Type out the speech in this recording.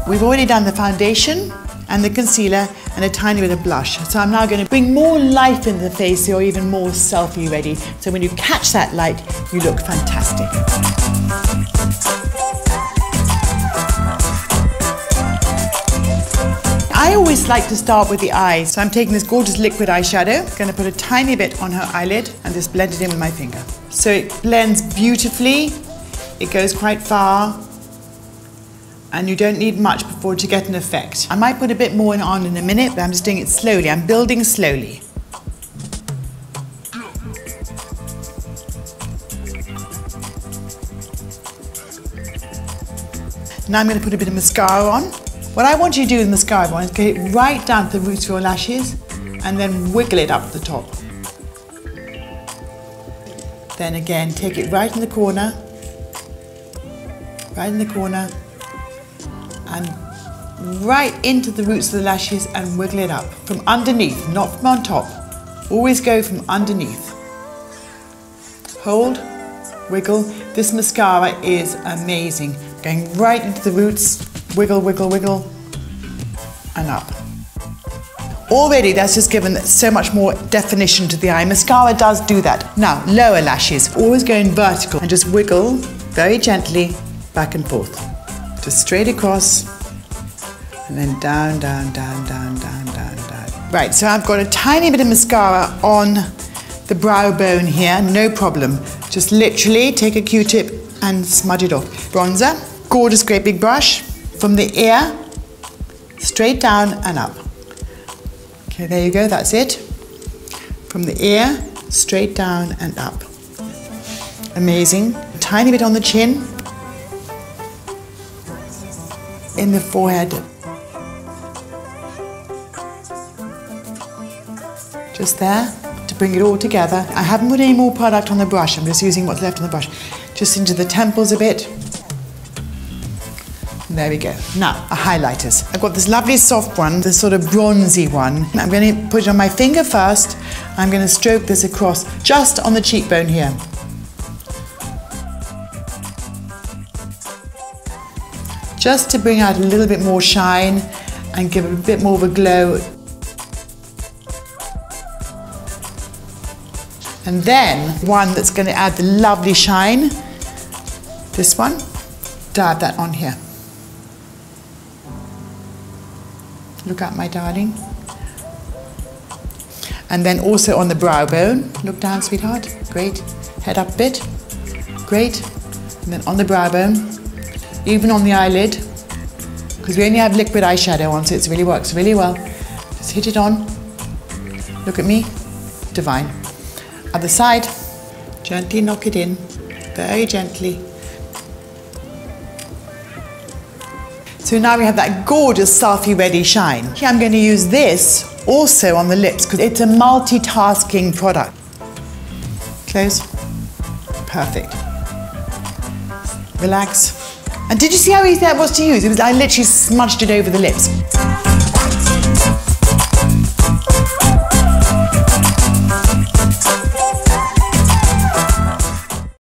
We've already done the foundation and the concealer and a tiny bit of blush. So I'm now going to bring more life into the face so you're even more selfie ready. So when you catch that light, you look fantastic. I always like to start with the eyes. So I'm taking this gorgeous liquid eyeshadow, going to put a tiny bit on her eyelid and just blend it in with my finger. So it blends beautifully, it goes quite far, and you don't need much before to get an effect. I might put a bit more on in a minute, but I'm just doing it slowly. I'm building slowly. Now I'm going to put a bit of mascara on. What I want you to do with mascara on is get it right down to the roots of your lashes and then wiggle it up the top. Then again, take it right in the corner, and right into the roots of the lashes and wiggle it up. From underneath, not from on top. Always go from underneath. Hold, wiggle. This mascara is amazing. Going right into the roots, wiggle, wiggle, wiggle, and up. Already that's just given so much more definition to the eye. Mascara does do that. Now, lower lashes, always going vertical and just wiggle very gently back and forth. Just straight across and then down, down, down, down, down, down, down. Right, so I've got a tiny bit of mascara on the brow bone here, no problem. Just literally take a Q-tip and smudge it off. Bronzer, gorgeous great big brush, from the ear, straight down and up. Okay, there you go, that's it. From the ear, straight down and up. Amazing. A tiny bit on the chin, in the forehead. Just there, to bring it all together. I haven't put any more product on the brush, I'm just using what's left on the brush. Just into the temples a bit. And there we go. Now, highlighters. I've got this lovely soft one, this sort of bronzy one. I'm going to put it on my finger first. I'm going to stroke this across just on the cheekbone here. Just to bring out a little bit more shine and give it a bit more of a glow. And then one that's going to add the lovely shine, this one, dab that on here. Look out, my darling. And then also on the brow bone. Look down, sweetheart. Great. Head up a bit. Great. And then on the brow bone. Even on the eyelid. Because we only have liquid eyeshadow on, so it really works really well. Just hit it on. Look at me. Divine. Other side. Gently knock it in. Very gently. So now we have that gorgeous selfie ready shine. I'm going to use this also on the lips because it's a multitasking product. Close. Perfect. Relax. And did you see how easy that was to use? I literally smudged it over the lips.